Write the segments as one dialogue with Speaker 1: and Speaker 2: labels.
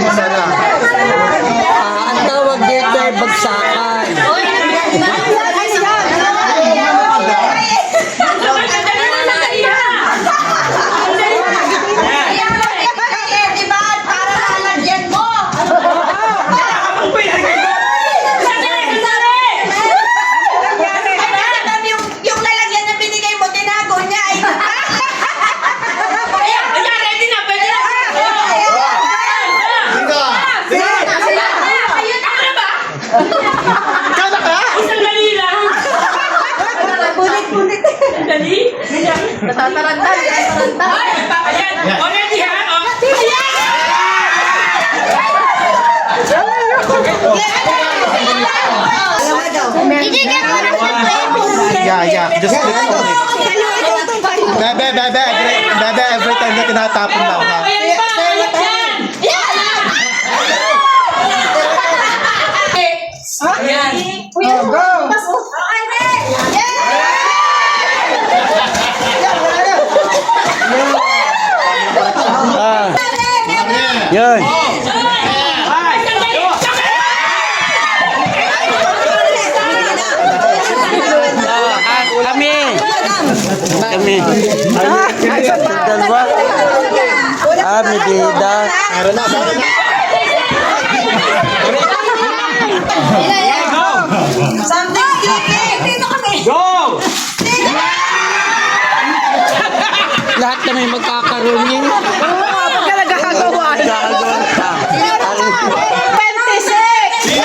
Speaker 1: Isa na.
Speaker 2: Ang tawag dito ay bagsakan.
Speaker 3: Natataranta.
Speaker 4: Ayan! Already ha?
Speaker 1: Yeah. Just click on it. Bebe, every time na tinatapon daw ha.
Speaker 2: Yun. Kami. Dalawa. Medida.
Speaker 1: Meron na.
Speaker 3: Something clicking! Dito kami!
Speaker 4: Go!
Speaker 2: Lahat na may magkakaroon yun.
Speaker 3: Gagawa
Speaker 2: Gagawa ka.
Speaker 3: 26!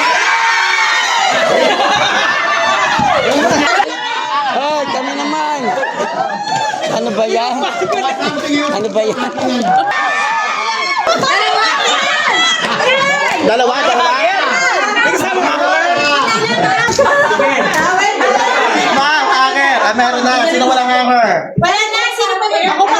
Speaker 2: Oh, kami naman. Ano ba yan? Ano ba yan?
Speaker 1: Dalawa. Meron na. Sino walang hanger?
Speaker 3: Wala na! Sino pa? Ako pa!